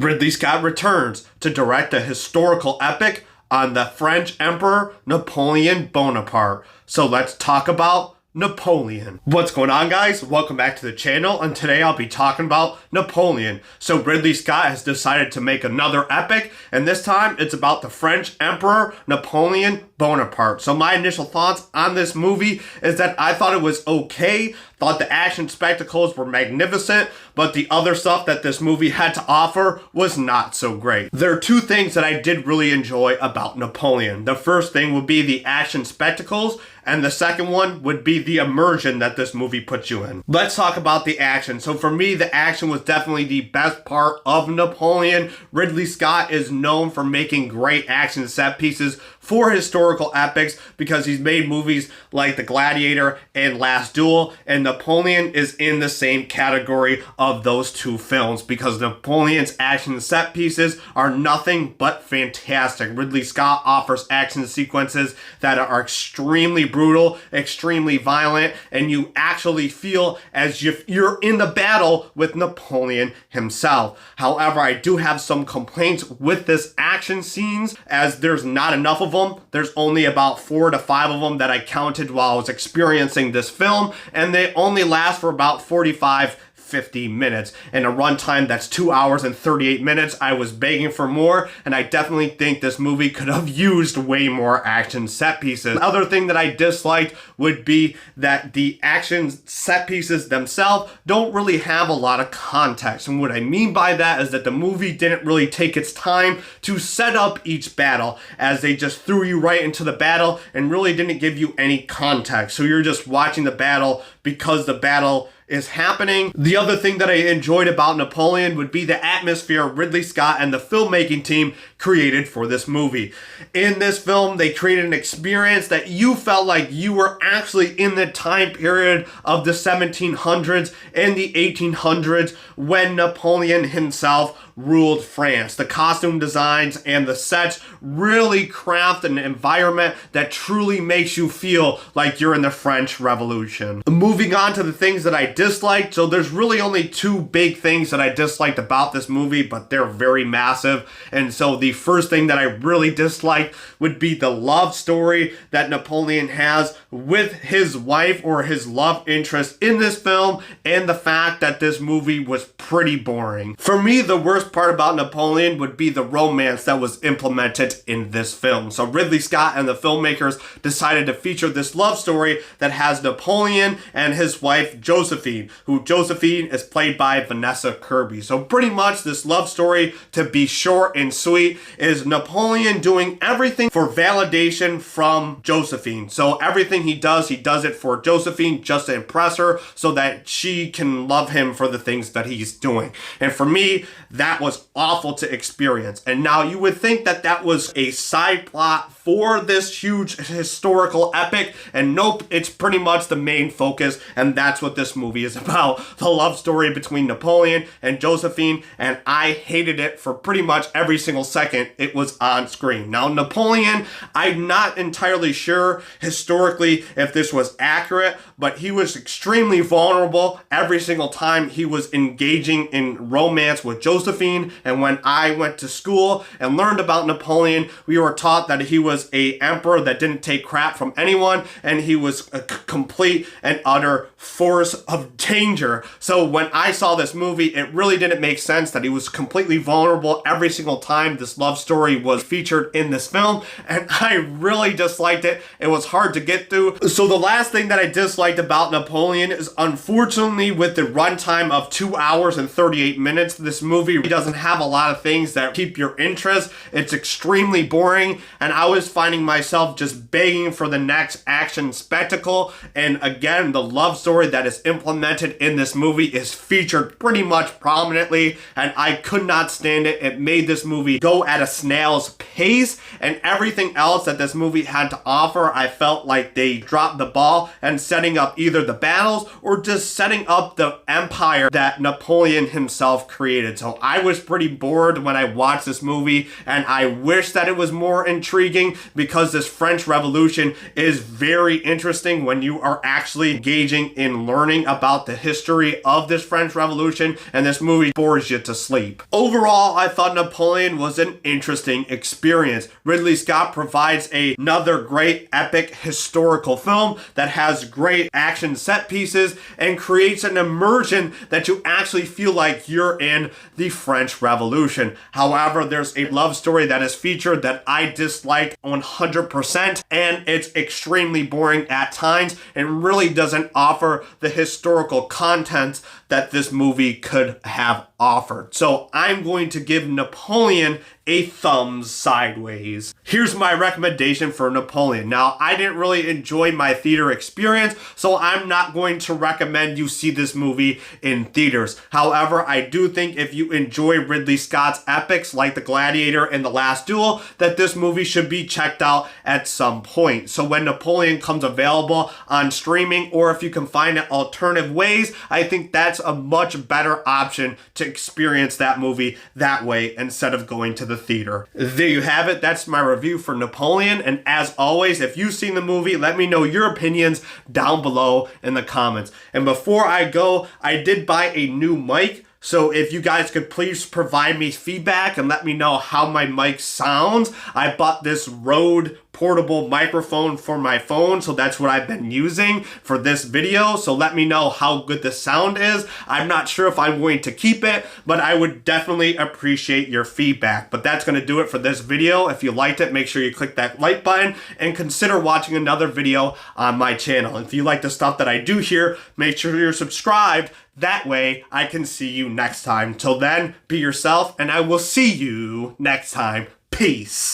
Ridley Scott returns to direct a historical epic on the French Emperor Napoleon Bonaparte. So let's talk about Napoleon. What's going on, guys? Welcome back to the channel, and today I'll be talking about Napoleon. So Ridley Scott has decided to make another epic, and this time it's about the French Emperor Napoleon Bonaparte. So my initial thoughts on this movie is that I thought it was okay, thought the action spectacles were magnificent, but the other stuff that this movie had to offer was not so great. There are two things that I did really enjoy about Napoleon. The first thing would be the action spectacles, and the second one would be the immersion that this movie puts you in. Let's talk about the action. So for me, the action was definitely the best part of Napoleon. Ridley Scott is known for making great action set pieces for historical epics because he's made movies like The Gladiator and Last Duel, and Napoleon is in the same category of those two films because Napoleon's action set pieces are nothing but fantastic. Ridley Scott offers action sequences that are extremely brutal, extremely violent, and you actually feel as if you're in the battle with Napoleon himself. However, I do have some complaints with this action scenes as there's not enough of them. There's only about 4 to 5 of them that I counted while I was experiencing this film, and they only last for about 50 minutes. In a runtime that's 2 hours and 38 minutes, I was begging for more, and I definitely think this movie could have used way more action set pieces. The other thing that I disliked would be that the action set pieces themselves don't really have a lot of context. And what I mean by that is that the movie didn't really take its time to set up each battle, as they just threw you right into the battle and really didn't give you any context. So you're just watching the battle because the battle is happening. The other thing that I enjoyed about Napoleon would be the atmosphere Ridley Scott and the filmmaking team created for this movie. In this film, they created an experience that you felt like you were actually in the time period of the 1700s and the 1800s when Napoleon himself ruled France. The costume designs and the sets really craft an environment that truly makes you feel like you're in the French Revolution. Moving on to the things that I disliked. So there's really only two big things that I disliked about this movie, but they're very massive. And so the first thing that I really disliked would be the love story that Napoleon has with his wife or his love interest in this film, and the fact that this movie was pretty boring. For me, the worst part about Napoleon would be the romance that was implemented in this film. So Ridley Scott and the filmmakers decided to feature this love story that has Napoleon and his wife Josephine, who Josephine is played by Vanessa Kirby. So pretty much this love story, to be short and sweet, is Napoleon doing everything for validation from Josephine. So everything he does it for Josephine just to impress her so that she can love him for the things that he's doing. And for me, that was awful to experience. And now you would think that that was a side plot for this huge historical epic, and nope, it's pretty much the main focus, and that's what this movie is about. The love story between Napoleon and Josephine, and I hated it for pretty much every single second it was on screen. Now, Napoleon, I'm not entirely sure historically if this was accurate, but he was extremely vulnerable every single time he was engaging in romance with Josephine. And when I went to school and learned about Napoleon, we were taught that he was a emperor that didn't take crap from anyone, and he was a complete and utter force of danger. So when I saw this movie, it really didn't make sense that he was completely vulnerable every single time this love story was featured in this film, and I really disliked it. It was hard to get through. So the last thing that I disliked about Napoleon is, unfortunately, with the runtime of 2 hours and 38 minutes, this movie doesn't have a lot of things that keep your interest. It's extremely boring, and I was finding myself just begging for the next action spectacle. And again, the love story that is implemented in this movie is featured pretty much prominently, and I could not stand it. It made this movie go at a snail's pace, and everything else that this movie had to offer, I felt like they dropped the ball and setting up either the battles or just setting up the empire that Napoleon himself created. So I was pretty bored when I watched this movie, and I wish that it was more intriguing, because this French Revolution is very interesting when you are actually engaging in learning about about the history of this French Revolution, and this movie bores you to sleep. Overall, I thought Napoleon was an interesting experience. Ridley Scott provides another great epic historical film that has great action set pieces and creates an immersion that you actually feel like you're in the French Revolution. However, there's a love story that is featured that I dislike 100%, and it's extremely boring at times and really doesn't offer the historical content that this movie could have offered. So I'm going to give Napoleon a thumbs sideways. Here's my recommendation for Napoleon. Now, I didn't really enjoy my theater experience, so I'm not going to recommend you see this movie in theaters. However, I do think if you enjoy Ridley Scott's epics like The Gladiator and The Last Duel, that this movie should be checked out at some point. So when Napoleon comes available on streaming, or if you can find it alternative ways, I think that's a much better option to experience that movie that way instead of going to the theater. There you have it. That's my review for Napoleon. And as always, if you've seen the movie, let me know your opinions down below in the comments. And before I go, I did buy a new mic. So if you guys could please provide me feedback and let me know how my mic sounds. I bought this Rode portable microphone for my phone, so that's what I've been using for this video. So let me know how good the sound is. I'm not sure if I'm going to keep it, but I would definitely appreciate your feedback. But that's going to do it for this video. If you liked it, make sure you click that like button and consider watching another video on my channel. If you like the stuff that I do here, make sure you're subscribed. That way I can see you next time. Till then, be yourself, and I will see you next time. Peace.